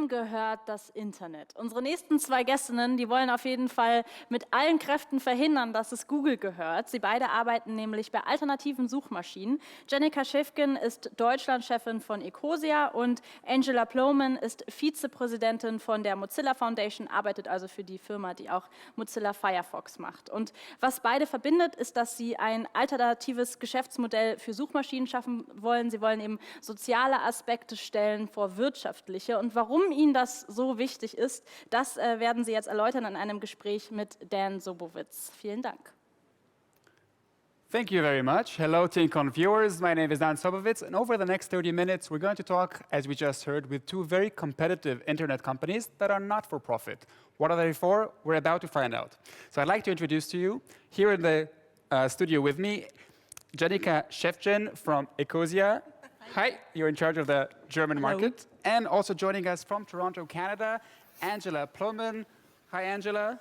Wem gehört das Internet? Unsere nächsten zwei Gästinnen, die wollen auf jeden Fall mit allen Kräften verhindern, dass es Google gehört. Sie beide arbeiten nämlich bei alternativen Suchmaschinen. Génica Schäfgen ist Deutschlandchefin von Ecosia und Plohman ist Vizepräsidentin von der Mozilla Foundation, arbeitet also für die Firma, die auch Mozilla Firefox macht. Und was beide verbindet, ist, dass sie ein alternatives Geschäftsmodell für Suchmaschinen schaffen wollen. Sie wollen eben soziale Aspekte stellen vor wirtschaftliche. Und warum ihnen das so wichtig ist, das werden sie jetzt erläutern in einem Gespräch mit Dan Sobovitz. Vielen Dank. Thank you very much. Hello, TINCON viewers. My name is Dan Sobovitz, and over the next 30 minutes, we're going to talk, as we just heard, with two very competitive internet companies that are not for profit. What are they for? We're about to find out. So I'd like to introduce to you, here in the studio with me, Génica Schäfgen from Ecosia. Hi, you're in charge of the German market. And also joining us from Toronto, Canada, Plohman. Hi, Angela.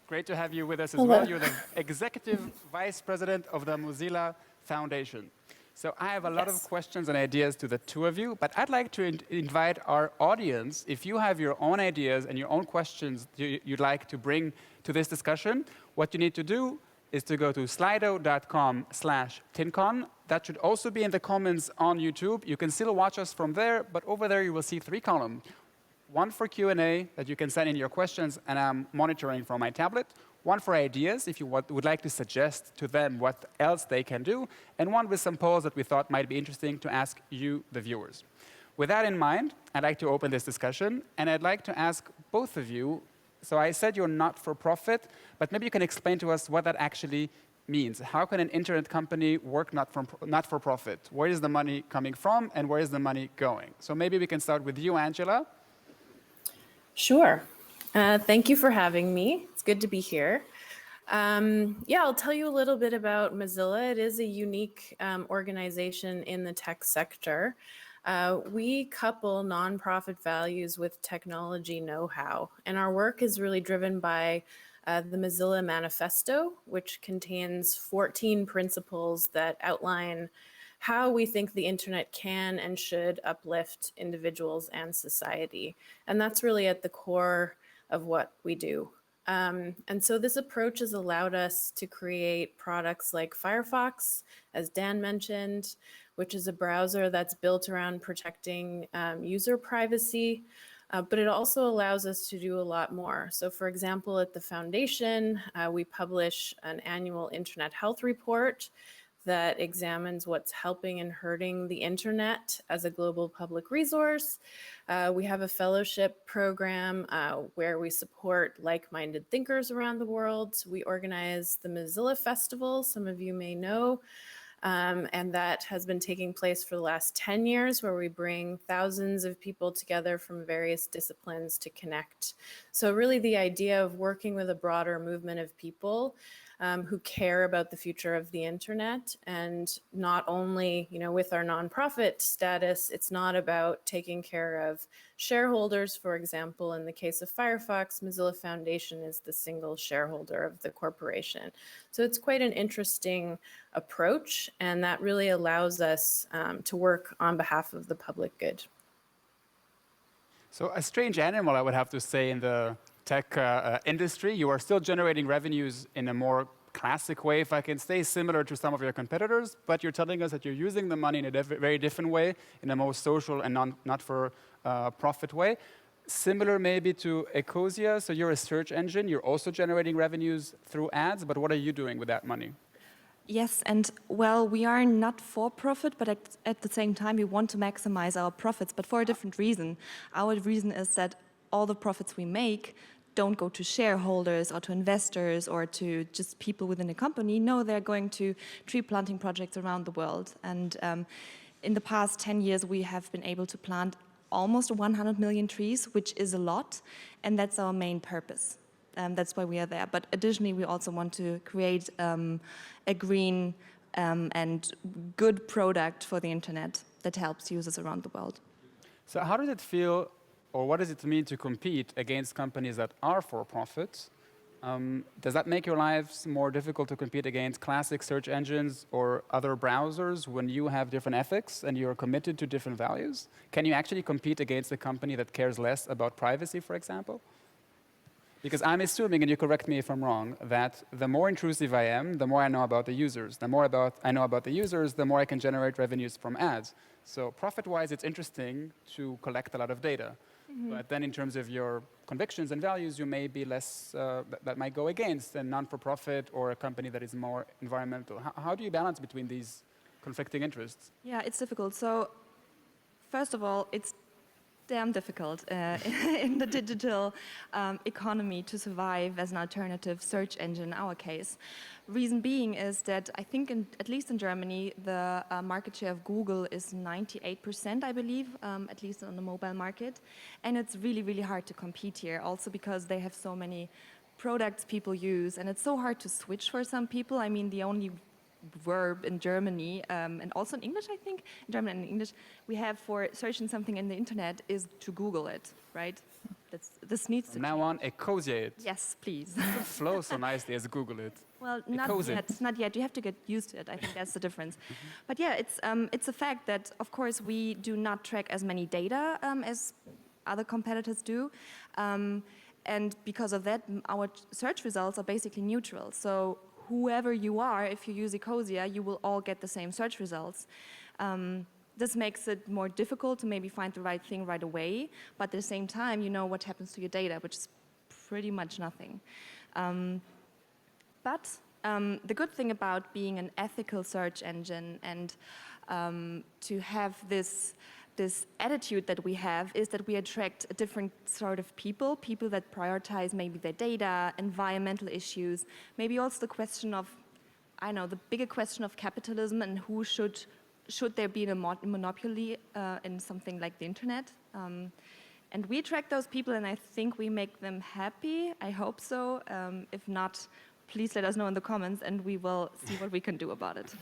Great to have you with us as well. You're the Executive Vice President of the Mozilla Foundation. So I have a lot of questions and ideas to the two of you, but I'd like to invite our audience, if you have your own ideas and your own questions you'd like to bring to this discussion, what you need to do is to go to slido.com/TINCON. That should also be in the comments on YouTube. You can still watch us from there, but over there you will see 3 columns. One for Q&A that you can send in your questions, and I'm monitoring from my tablet. One for ideas, if you would like to suggest to them what else they can do, and one with some polls that we thought might be interesting to ask you, the viewers. With that in mind, I'd like to open this discussion, and I'd like to ask both of you. So I said you're not for profit, but maybe you can explain to us what that actually means. How can an internet company work not for profit? Where is the money coming from, and where is the money going? So maybe we can start with you, Angela. Sure. Thank you for having me. It's good to be here. Yeah, I'll tell you a little bit about Mozilla. It is a unique organization in the tech sector. We couple nonprofit values with technology know-how, and our work is really driven by the Mozilla Manifesto, which contains 14 principles that outline how we think the internet can and should uplift individuals and society. And that's really at the core of what we do. And so this approach has allowed us to create products like Firefox, as Dan mentioned, which is a browser that's built around protecting user privacy, but it also allows us to do a lot more. So for example, at the foundation, we publish an annual internet health report that examines what's helping and hurting the internet as a global public resource. We have a fellowship program where we support like-minded thinkers around the world. We organize the Mozilla Festival, some of you may know, and that has been taking place for the last 10 years, where we bring thousands of people together from various disciplines to connect. So really the idea of working with a broader movement of people who care about the future of the internet, and not only, with our nonprofit status, it's not about taking care of shareholders. For example, in the case of Firefox, Mozilla Foundation is the single shareholder of the corporation. So it's quite an interesting approach, and that really allows us to work on behalf of the public good. So a strange animal, I would have to say, in the tech industry. You are still generating revenues in a more classic way, if I can say, similar to some of your competitors, but you're telling us that you're using the money in a very different way, in a more social and not for profit way. Similar maybe to Ecosia, so you're a search engine, you're also generating revenues through ads, but what are you doing with that money? Yes, and well, we are not for profit, but at the same time, we want to maximize our profits, but for a different reason. Our reason is that all the profits we make don't go to shareholders or to investors or to just people within a company. No, they're going to tree planting projects around the world. And in the past 10 years, we have been able to plant almost 100 million trees, which is a lot, and that's our main purpose. That's why we are there. But additionally, we also want to create a green and good product for the internet that helps users around the world. So how does it feel, or what does it mean to compete against companies that are for profit Does that make your lives more difficult to compete against classic search engines or other browsers when you have different ethics and you're committed to different values? Can you actually compete against a company that cares less about privacy, for example? Because I'm assuming, and you correct me if I'm wrong, that the more intrusive I am, the more I know about the users. The more I know about the users, the more I can generate revenues from ads. So profit-wise, it's interesting to collect a lot of data. But then in terms of your convictions and values, you may be less, that might go against a non-for-profit or a company that is more environmental. How do you balance between these conflicting interests? Yeah, it's difficult. So first of all, it's damn difficult in the digital economy to survive as an alternative search engine in our case. Reason being is that I think, at least in Germany, the market share of Google is 98%, I believe, at least on the mobile market. And it's really, really hard to compete here, also because they have so many products people use. And it's so hard to switch for some people. I mean, the only verb in Germany, and also in English, I think, in German and English, we have for searching something in the internet is to Google it, right? This needs to From now on, Ecosia it. Yes, please. It flows so nicely as Google it. Well, Ecosia. not yet. You have to get used to it. I think that's the difference. But yeah, it's a fact that, of course, we do not track as many data as other competitors do. And because of that, our search results are basically neutral. So whoever you are, if you use Ecosia, you will all get the same search results. This makes it more difficult to maybe find the right thing right away, but at the same time, you know what happens to your data, which is pretty much nothing. But the good thing about being an ethical search engine and to have this attitude that we have is that we attract a different sort of people that prioritize maybe their data, environmental issues, maybe also the question of, I know, the bigger question of capitalism and who should there be a monopoly in something like the internet. And we attract those people, and I think we make them happy. I hope so. If not, please let us know in the comments, and we will see what we can do about it.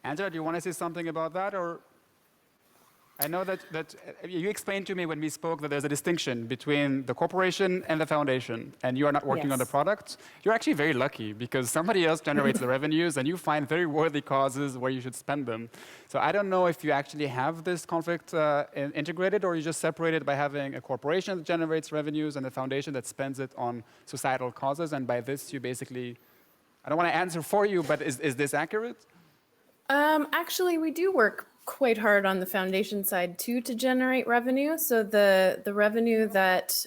Angela, do you want to say something about that, or? I know that you explained to me when we spoke that there's a distinction between the corporation and the foundation, and you are not working on the product. You're actually very lucky because somebody else generates the revenues, and you find very worthy causes where you should spend them. So I don't know if you actually have this conflict integrated, or you just separate it by having a corporation that generates revenues and a foundation that spends it on societal causes, and by this you basically, I don't want to answer for you, but is this accurate? Actually, we do work quite hard on the foundation side too to generate revenue. So the revenue that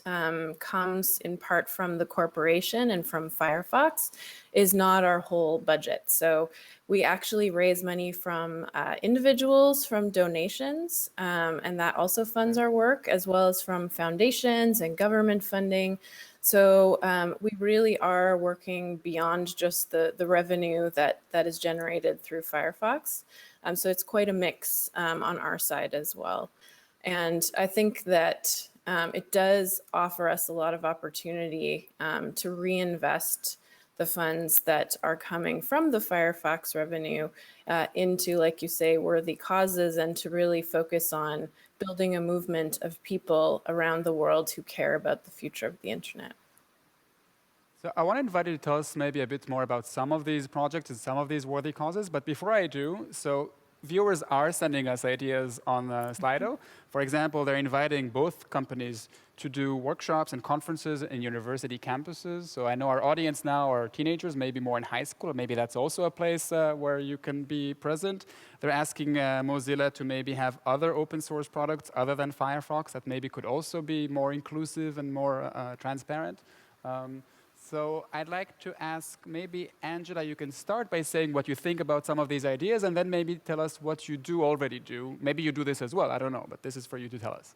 comes in part from the corporation and from Firefox is not our whole budget. So we actually raise money from individuals, from donations, and that also funds our work, as well as from foundations and government funding. So we really are working beyond just the revenue that is generated through Firefox. So it's quite a mix on our side as well. And I think that it does offer us a lot of opportunity to reinvest the funds that are coming from the Firefox revenue into, like you say, worthy causes, and to really focus on building a movement of people around the world who care about the future of the internet. So I want to invite you to tell us maybe a bit more about some of these projects and some of these worthy causes. But before I do, so viewers are sending us ideas on Slido. For example, they're inviting both companies to do workshops and conferences in university campuses. So I know our audience now are teenagers, maybe more in high school, or maybe that's also a place where you can be present. They're asking Mozilla to maybe have other open source products other than Firefox that maybe could also be more inclusive and more transparent. So I'd like to ask maybe, Angela, you can start by saying what you think about some of these ideas, and then maybe tell us what you do already do. Maybe you do this as well, I don't know, but this is for you to tell us.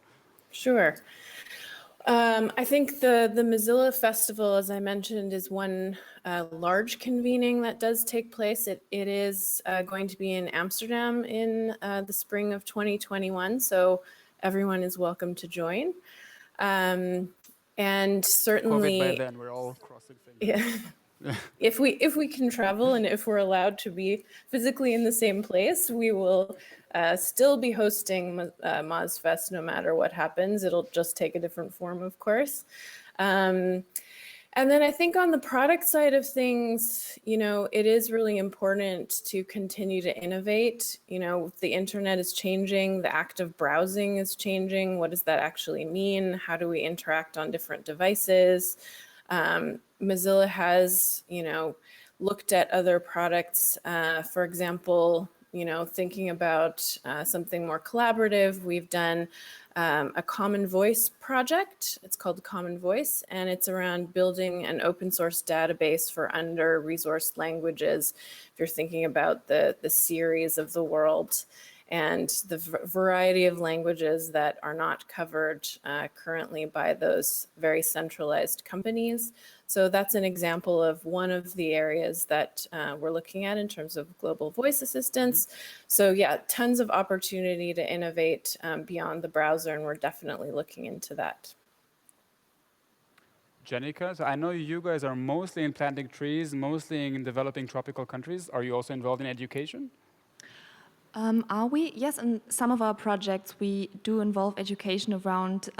Sure. I think the Mozilla Festival, as I mentioned, is one large convening that does take place. It is going to be in Amsterdam in the spring of 2021, so everyone is welcome to join. And certainly, COVID by then, we're all crossing fingers. Yeah. If we can travel and if we're allowed to be physically in the same place, we will still be hosting MozFest no matter what happens. It'll just take a different form, of course. And then I think on the product side of things, it is really important to continue to innovate. The internet is changing, the act of browsing is changing. What does that actually mean? How do we interact on different devices? Mozilla has, looked at other products. For example, thinking about something more collaborative, we've done a Common Voice project. It's called Common Voice, and it's around building an open source database for under-resourced languages. If you're thinking about the series of the world and the variety of languages that are not covered currently by those very centralized companies. So that's an example of one of the areas that we're looking at in terms of global voice assistance. So yeah, tons of opportunity to innovate beyond the browser, and we're definitely looking into that. Génica, so I know you guys are mostly in planting trees, mostly in developing tropical countries. Are you also involved in education? Are we? Yes, in some of our projects we do involve education around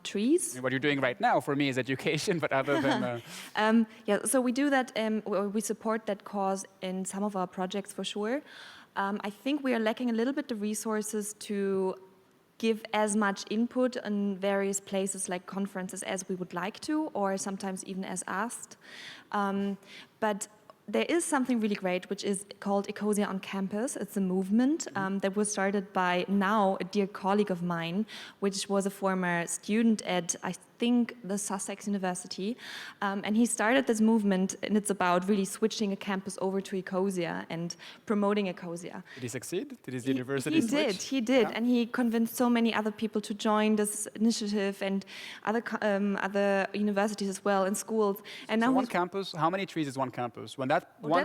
trees. I mean, what you're doing right now for me is education, but other than... Yeah, so we do that, we support that cause in some of our projects for sure. I think we are lacking a little bit the resources to give as much input in various places like conferences as we would like to, or sometimes even as asked. But there is something really great, which is called Ecosia on Campus. It's a movement that was started by now a dear colleague of mine, which was a former student at, I think, the Sussex University. And he started this movement, and it's about really switching a campus over to Ecosia and promoting Ecosia. Did he succeed? Did his university switch? He did. Yeah. And he convinced so many other people to join this initiative, and other universities as well, and schools. And So now one campus, how many trees is one campus? When that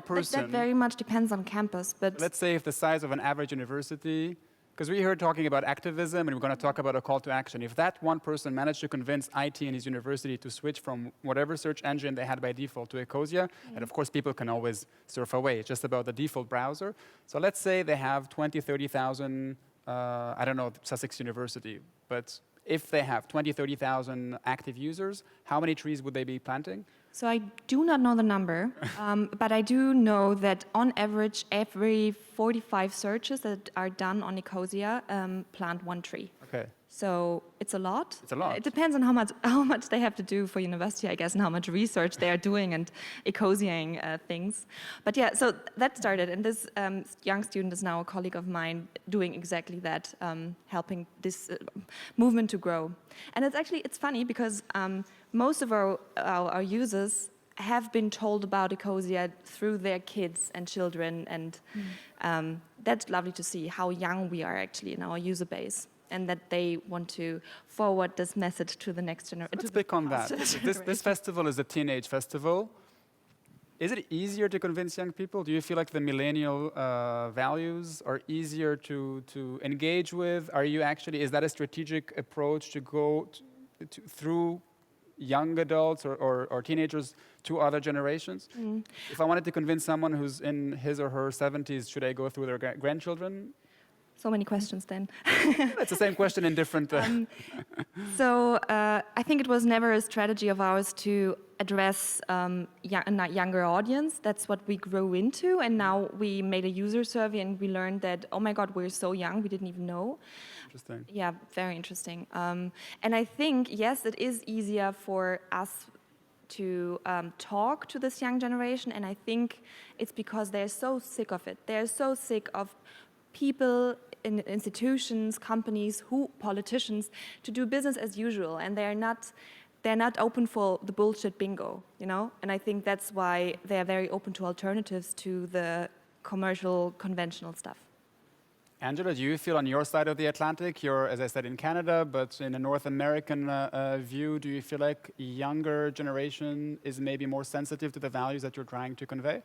person... That very much depends on campus, but... Let's say if the size of an average university, because we heard talking about activism, and we're going to talk about a call to action. If that one person managed to convince IT in his university to switch from whatever search engine they had by default to Ecosia, and of course people can always surf away, it's just about the default browser. So let's say they have 20, 30,000, I don't know, Sussex University, but if they have 20, 30,000 active users, how many trees would they be planting? So I do not know the number, but I do know that on average, every 45 searches that are done on Ecosia plant one tree. Okay. So it's a lot. It's a lot. It depends on how much they have to do for university, I guess, and how much research they are doing and Ecosiaing things. But yeah, so that started, and this young student is now a colleague of mine doing exactly that, helping this movement to grow. And it's funny because most of our users have been told about Ecosia through their kids and children, and that's lovely to see how young we are actually in our user base, and that they want to forward this message to the next generation. Let's pick on that. This festival is a teenage festival. Is it easier to convince young people? Do you feel like the millennial values are easier to engage with? Is that a strategic approach to go through young adults or teenagers to other generations? If I wanted to convince someone who's in his or her 70s, should I go through their grandchildren? So many questions then. It's the same question in different... So I think it was never a strategy of ours to address a younger audience. That's what we grew into, and now we made a user survey and we learned that, oh my God, we're so young, we didn't even know. Interesting. Yeah, very interesting. And I think, yes, it is easier for us to talk to this young generation, and I think it's because they're so sick of it. They're so sick of people in institutions, companies, politicians, to do business as usual, and they're not open for the bullshit bingo, you know? And I think that's why they're very open to alternatives to the commercial, conventional stuff. Angela, do you feel on your side of the Atlantic, you're, as I said, in Canada, but in a North American view, do you feel like younger generation is maybe more sensitive to the values that you're trying to convey?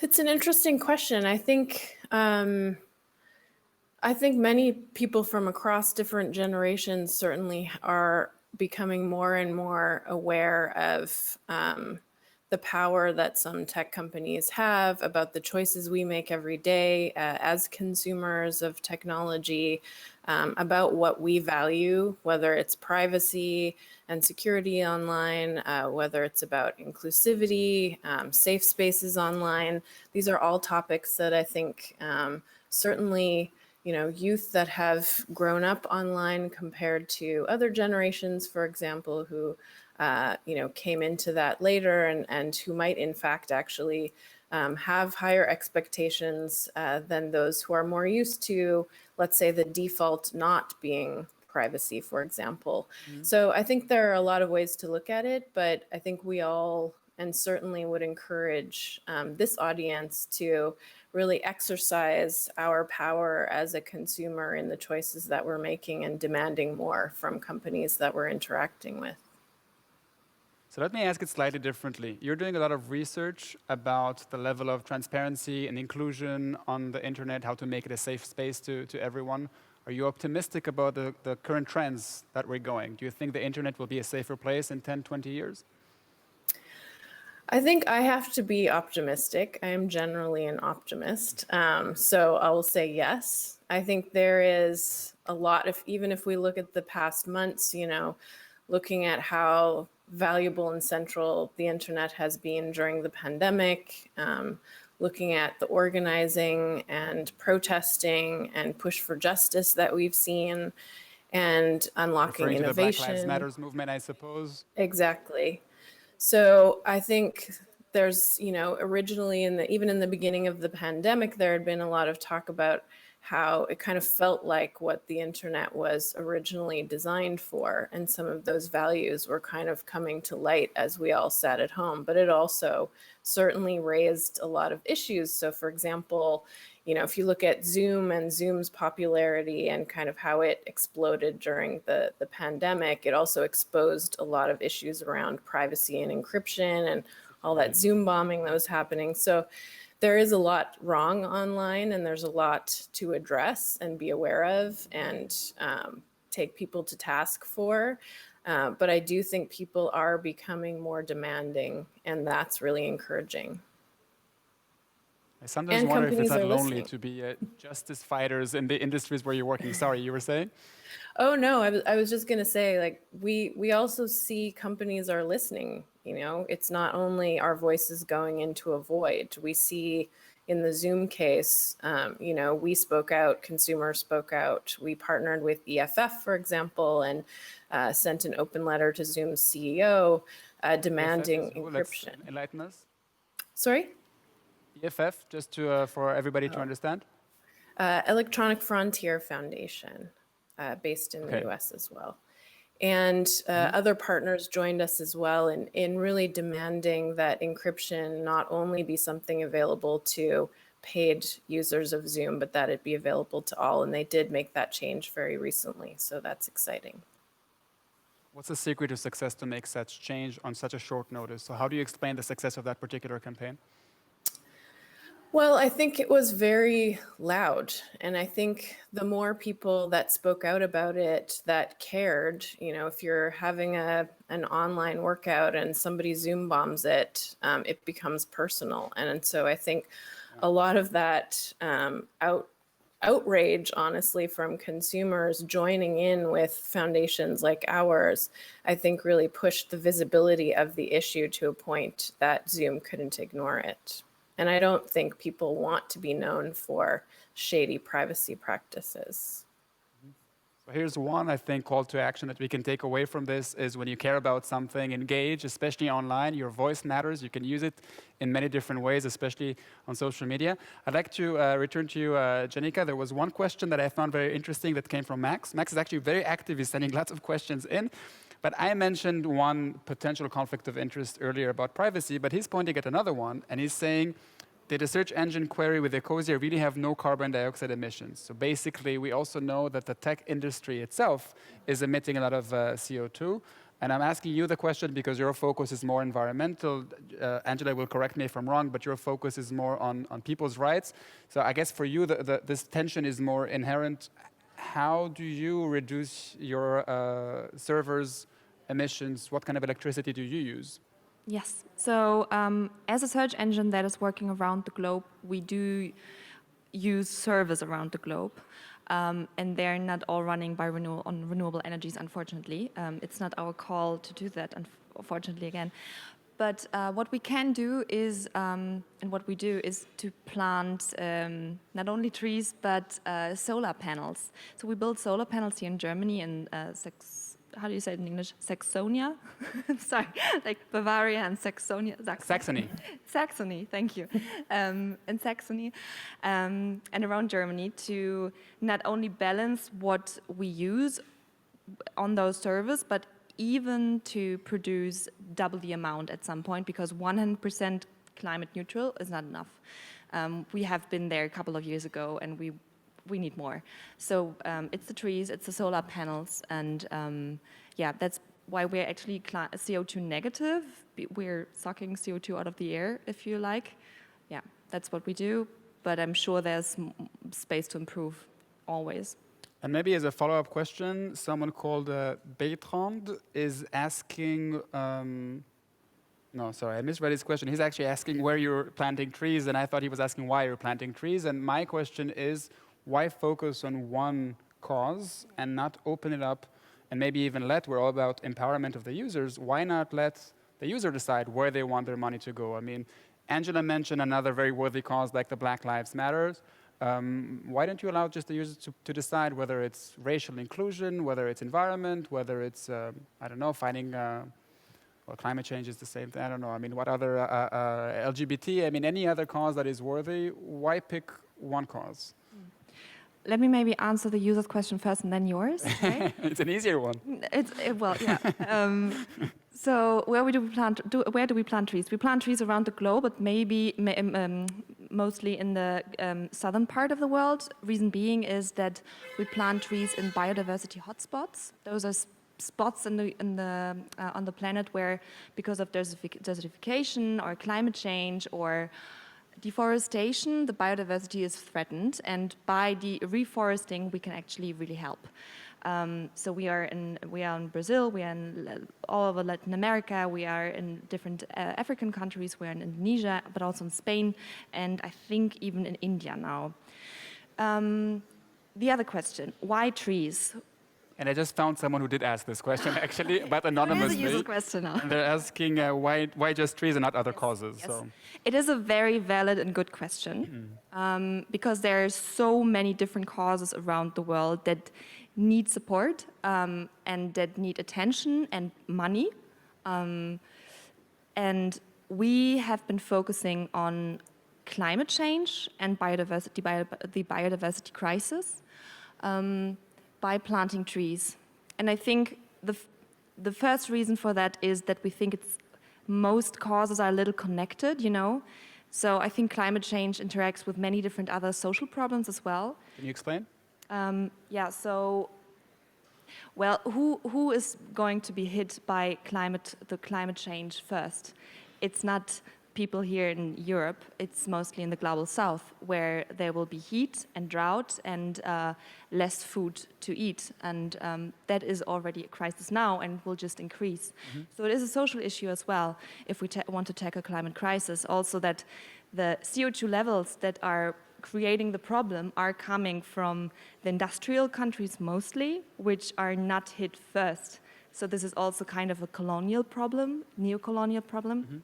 It's an interesting question. I think many people from across different generations certainly are becoming more and more aware of the power that some tech companies have, about the choices we make every day as consumers of technology, about what we value, whether it's privacy and security online, whether it's about inclusivity, safe spaces online. These are all topics that I think certainly, youth that have grown up online compared to other generations, for example, who came into that later and who might in fact actually have higher expectations than those who are more used to, let's say, the default not being privacy, for example. So I think there are a lot of ways to look at it, but I think we all, and certainly would encourage this audience to really exercise our power as a consumer in the choices that we're making and demanding more from companies that we're interacting with. So let me ask it slightly differently. You're doing a lot of research about the level of transparency and inclusion on the internet, how to make it a safe space to everyone. Are you optimistic about the current trends that we're going? Do you think the internet will be a safer place in 10, 20 years? I think I have to be optimistic. I am generally an optimist. So I will say yes. I think there is a lot of, even if we look at the past months, looking at how valuable and central the internet has been during the pandemic, looking at the organizing and protesting and push for justice that we've seen, and unlocking Referring innovation. to the Black Lives Matter movement, I suppose. Exactly. So I think there's, originally even in the beginning of the pandemic, there had been a lot of talk about how it kind of felt like what the internet was originally designed for. And some of those values were kind of coming to light as we all sat at home. But it also certainly raised a lot of issues. So for example, if you look at Zoom and Zoom's popularity and kind of how it exploded during the pandemic, it also exposed a lot of issues around privacy and encryption and all that Zoom bombing that was happening. So there is a lot wrong online, and there's a lot to address and be aware of and take people to task for. But I do think people are becoming more demanding, and that's really encouraging. I sometimes wonder if it's not lonely to be justice fighters in the industries where you're working. Sorry, you were saying? Oh, no, I was just going to say, like, we also see companies are listening. It's not only our voices going into a void. We see in the Zoom case, we spoke out, consumers spoke out. We partnered with EFF, for example, and sent an open letter to Zoom's CEO demanding encryption. Let's enlighten us. Sorry? EFF, just for everybody to understand? Electronic Frontier Foundation, based in the US as well. And other partners joined us as well in really demanding that encryption not only be something available to paid users of Zoom, but that it be available to all. And they did make that change very recently. So that's exciting. What's the secret to success to make such change on such a short notice? So how do you explain the success of that particular campaign? Well, I think it was very loud. And I think the more people that spoke out about it, that cared, if you're having an online workout and somebody Zoom bombs it, it becomes personal. And so I think a lot of that outrage, honestly, from consumers joining in with foundations like ours, I think really pushed the visibility of the issue to a point that Zoom couldn't ignore it. And I don't think people want to be known for shady privacy practices. So here's one, I think, call to action that we can take away from this is when you care about something, engage, especially online. Your voice matters. You can use it in many different ways, especially on social media. I'd like to return to you, Génica. There was one question that I found very interesting that came from Max. Max is actually very active. He's sending lots of questions in. But I mentioned one potential conflict of interest earlier about privacy, but he's pointing at another one, and he's saying, did a search engine query with Ecosia really have no carbon dioxide emissions? So basically, we also know that the tech industry itself is emitting a lot of CO2. And I'm asking you the question because your focus is more environmental. Angela will correct me if I'm wrong, but your focus is more on people's rights. So I guess for you, this tension is more inherent. How do you reduce your servers' emissions? What kind of electricity do you use? Yes. So as a search engine that is working around the globe, we do use servers around the globe. And they're not all running by renewable energies, unfortunately. It's not our call to do that, unfortunately, again. But what we can do is, and what we do is to plant not only trees, but solar panels. So we build solar panels here in Germany in how do you say it in English? Saxonia? Sorry, like Bavaria and Saxonia. Saxony. Saxony, thank you. In Saxony and around Germany to not only balance what we use on those servers, but even to produce double the amount at some point, because 100% climate neutral is not enough. We have been there a couple of years ago, and we need more. So it's the trees, it's the solar panels, and yeah, that's why we're actually CO2 negative. We're sucking CO2 out of the air, if you like. Yeah, that's what we do, but I'm sure there's space to improve always. And maybe as a follow-up question, someone called Bertrand is asking, no, sorry, I misread his question. He's actually asking where you're planting trees, and I thought he was asking why you're planting trees. And my question is, why focus on one cause and not open it up and maybe even we're all about empowerment of the users, why not let the user decide where they want their money to go? I mean, Angela mentioned another very worthy cause like the Black Lives Matter. Why don't you allow just the users to decide whether it's racial inclusion, whether it's environment, whether it's, I don't know, fighting, well, climate change is the same thing, I don't know. I mean, what other, LGBT, I mean, any other cause that is worthy, why pick one cause? Let me maybe answer the user's question first and then yours. Right? It's an easier one. Well, yeah. So where do we plant trees? We plant trees around the globe, but maybe mostly in the southern part of the world. Reason being is that we plant trees in biodiversity hotspots. Those are spots on the planet where, because of desertification or climate change or deforestation, the biodiversity is threatened, and by reforesting, we can actually really help. So we are in Brazil, we are in all over Latin America, we are in different African countries, we are in Indonesia, but also in Spain, and I think even in India now. The other question, why trees? And I just found someone who did ask this question, actually, but anonymously. It is a user question now. And they're asking why just trees and not other causes. Yes. So. It is a very valid and good question, because there are so many different causes around the world that need support and that need attention and money. And we have been focusing on climate change and the biodiversity crisis. By planting trees. And I think the first reason for that is that we think most causes are a little connected, you know. So I think climate change interacts with many different other social problems as well. Can you explain? Yeah, so, well, who is going to be hit by the climate change first? It's not people here in Europe, it's mostly in the global south, where there will be heat and drought and less food to eat. And that is already a crisis now and will just increase. So it is a social issue as well, if we want to tackle climate crisis. Also that the CO2 levels that are creating the problem are coming from the industrial countries mostly, which are not hit first. So this is also kind of a colonial problem, neo-colonial problem.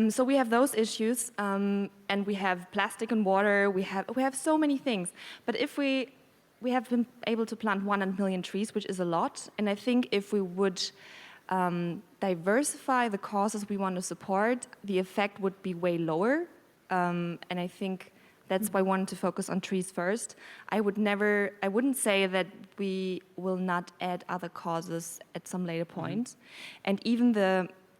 So we have those issues, and we have plastic and water. We have so many things. But if we have been able to plant 100 million trees, which is a lot, and I think if we would diversify the causes we want to support, the effect would be way lower. And I think that's why I wanted to focus on trees first. I wouldn't say that we will not add other causes at some later point, and even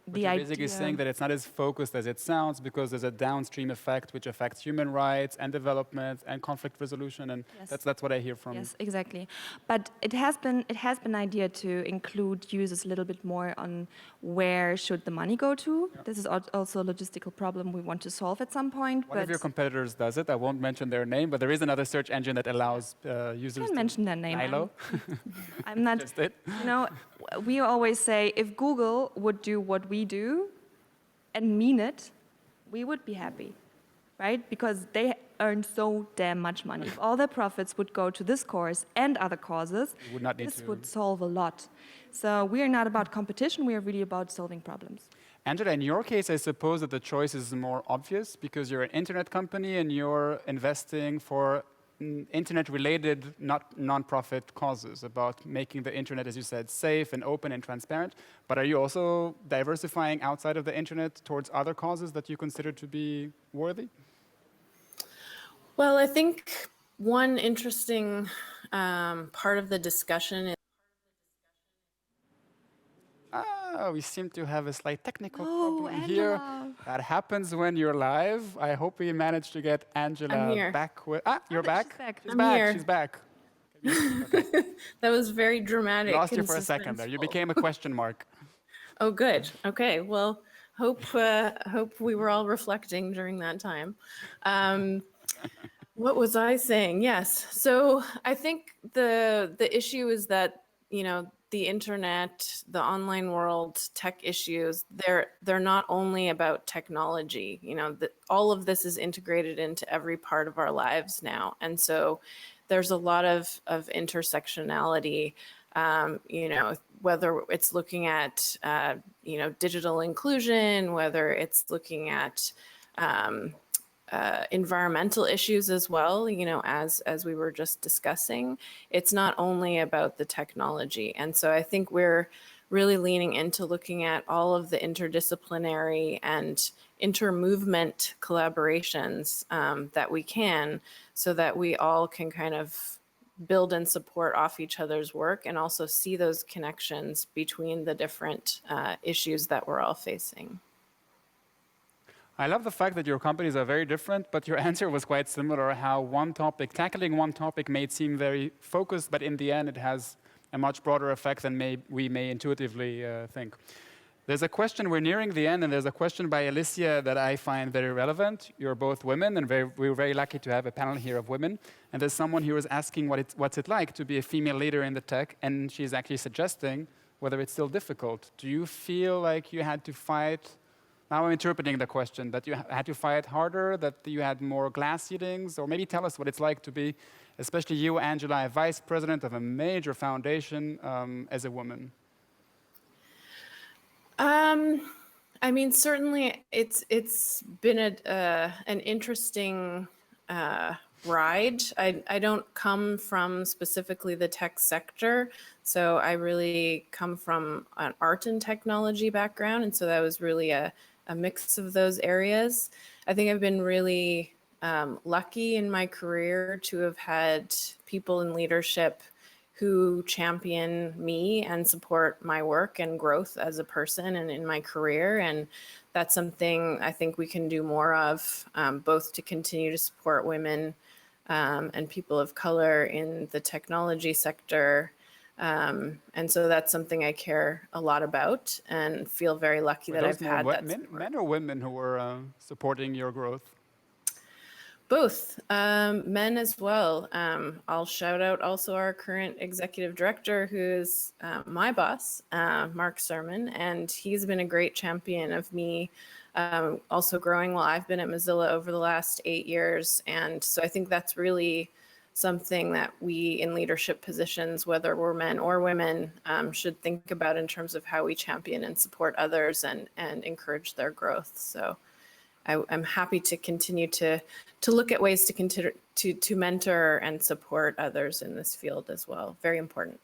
But you're basically saying that it's not as focused as it sounds, because there's a downstream effect which affects human rights and development and conflict resolution, and yes. that's what I hear from. Yes, exactly. But it has been an idea to include users a little bit more on where should the money go to. Yeah. This is also a logistical problem we want to solve at some point. One of your competitors does it. I won't mention their name, but there is another search engine that allows users. I can mention their name. Nilo. I'm not. Just it. You know, we always say if Google would do what we do and mean it, we would be happy, right? Because they earn so damn much money. If all their profits would go to this course and other causes, this would solve a lot. So we are not about competition, we are really about solving problems. Angela, in your case, I suppose that the choice is more obvious because you're an internet company and you're investing for internet-related, not non-profit causes, about making the internet, as you said, safe and open and transparent. But are you also diversifying outside of the internet towards other causes that you consider to be worthy? Well, I think one interesting part of the discussion is we seem to have a slight technical problem here. That happens when you're live. I hope we managed to get Angela back. You're back? She's back. She's back. Okay. That was very dramatic. Lost you for a second there. You became a question mark. Oh, good. Okay. Well, hope we were all reflecting during that time. What was I saying? Yes. So I think the issue is that, the internet, the online world, tech issues, they're not only about technology. All of this is integrated into every part of our lives now. And so there's a lot of intersectionality, whether it's looking at, digital inclusion, whether it's looking at environmental issues as well, as we were just discussing. It's not only about the technology. And so I think we're really leaning into looking at all of the interdisciplinary and inter-movement collaborations that we can, so that we all can kind of build and support off each other's work and also see those connections between the different issues that we're all facing. I love the fact that your companies are very different, but your answer was quite similar, how tackling one topic may seem very focused, but in the end it has a much broader effect than we may intuitively think. There's a question, we're nearing the end, and there's a question by Alicia that I find very relevant. You're both women, and we're very lucky to have a panel here of women. And there's someone who is asking what's it like to be a female leader in the tech, and she's actually suggesting whether it's still difficult. Do you feel like you had to fight? Now I'm interpreting the question, that you had to fight harder, that you had more glass ceilings, or maybe tell us what it's like to be, especially you, Angela, a vice president of a major foundation as a woman. I mean, certainly it's been an interesting ride. I don't come from specifically the tech sector, so I really come from an art and technology background, and so that was really a mix of those areas. I think I've been really lucky in my career to have had people in leadership who champion me and support my work and growth as a person and in my career. And that's something I think we can do more of, both to continue to support women and people of color in the technology sector. And so that's something I care a lot about and feel very lucky that I've had that support. Men or women who were supporting your growth? Both, men as well. I'll shout out also our current executive director, who is my boss, Mark Sermon, and he's been a great champion of me also growing while I've been at Mozilla over the last 8 years. And so I think that's really something that we in leadership positions, whether we're men or women, should think about in terms of how we champion and support others and encourage their growth. So I'm happy to continue to look at ways to mentor and support others in this field as well. Very important.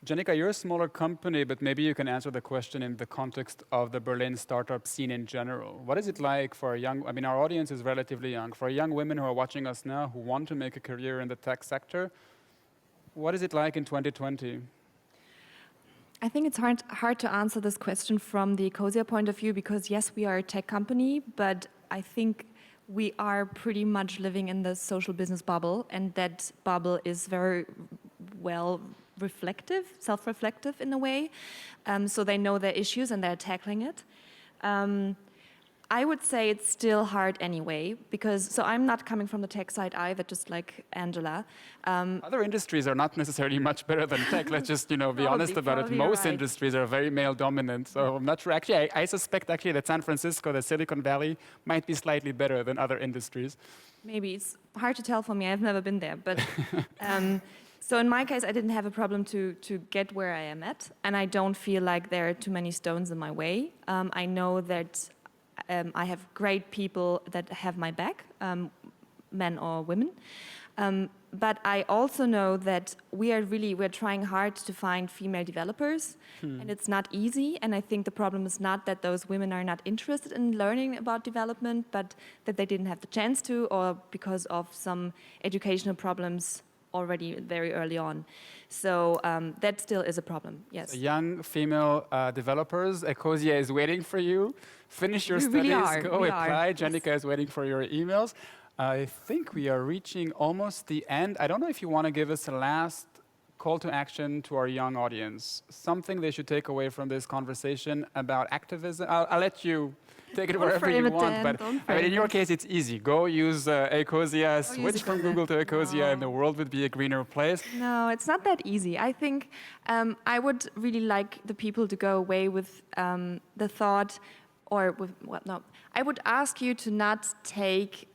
Génica, you're a smaller company, but maybe you can answer the question in the context of the Berlin startup scene in general. What is it like for our audience is relatively young. For young women who are watching us now who want to make a career in the tech sector, what is it like in 2020? I think it's hard to answer this question from the Ecosia point of view because, yes, we are a tech company, but I think we are pretty much living in the social business bubble, and that bubble is very well self-reflective in a way. So they know their issues and they're tackling it. I would say it's still hard anyway, because, so I'm not coming from the tech side either, just like Angela. Other industries are not necessarily much better than tech. Let's just, be honest about it. Probably Most right. industries are very male dominant. So I'm not sure. Actually, I suspect actually that San Francisco, the Silicon Valley, might be slightly better than other industries. Maybe it's hard to tell for me. I've never been there, but so in my case, I didn't have a problem to get where I am at, and I don't feel like there are too many stones in my way. I know that I have great people that have my back, men or women. But I also know that we're trying hard to find female developers, and it's not easy. And I think the problem is not that those women are not interested in learning about development, but that they didn't have the chance to, or because of some educational problems already very early on. So that still is a problem, yes. So young female developers, Ecosia is waiting for you. Finish your We studies, really are. go We apply. are. Génica is waiting for your emails. I think we are reaching almost the end. I don't know if you want to give us a last call to action to our young audience, something they should take away from this conversation about activism. I'll let you take it Don't wherever frame you it, want, Dan. but Don't I mean, in frame your it. case, it's easy. Go use Ecosia, switch from Google to Ecosia, and the world would be a greener place. No, it's not that easy. I think I would really like the people to go away with the thought, or with, well, no, I would ask you to not take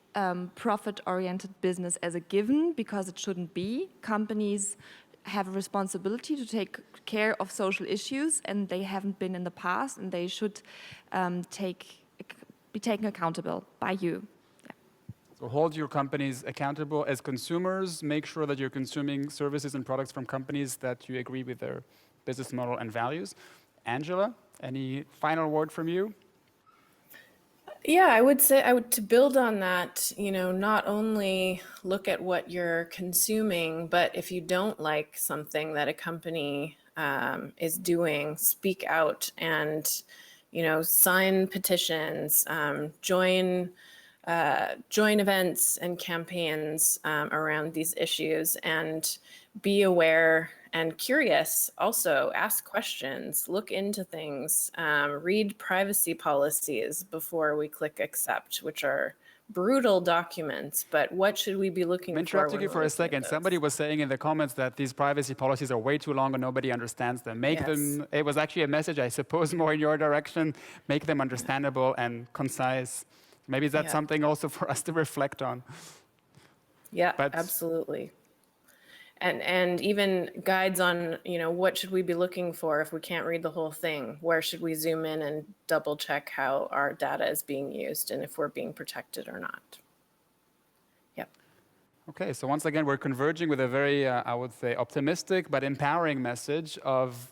profit-oriented business as a given, because it shouldn't be. Companies have a responsibility to take care of social issues, and they haven't been in the past, and they should be taken accountable by you. So hold your companies accountable as consumers. Make sure that you're consuming services and products from companies that you agree with their business model and values. Angela, any final word from you? Yeah, I would say to build on that, not only look at what you're consuming, but if you don't like something that a company is doing, speak out and, sign petitions, join events and campaigns around these issues, and be aware and curious. Also, ask questions, look into things, read privacy policies before we click accept, which are brutal documents, but what should we be looking for? I'm interrupting you for a second. Somebody was saying in the comments that these privacy policies are way too long and nobody understands them. Make them, it was actually a message, I suppose, more in your direction. Make them understandable and concise. Maybe that's something also for us to reflect on. Yeah, absolutely. And even guides on, what should we be looking for if we can't read the whole thing? Where should we zoom in and double check how our data is being used and if we're being protected or not? Yep. Okay, so once again, we're converging with a very, I would say, optimistic but empowering message of,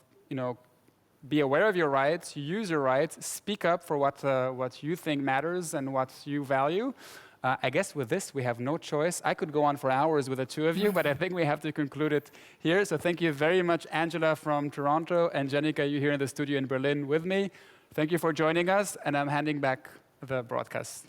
be aware of your rights, use your rights, speak up for what you think matters and what you value. I guess with this, we have no choice. I could go on for hours with the two of you, but I think we have to conclude it here. So thank you very much, Angela from Toronto, and Génica, you here in the studio in Berlin with me. Thank you for joining us, and I'm handing back the broadcast.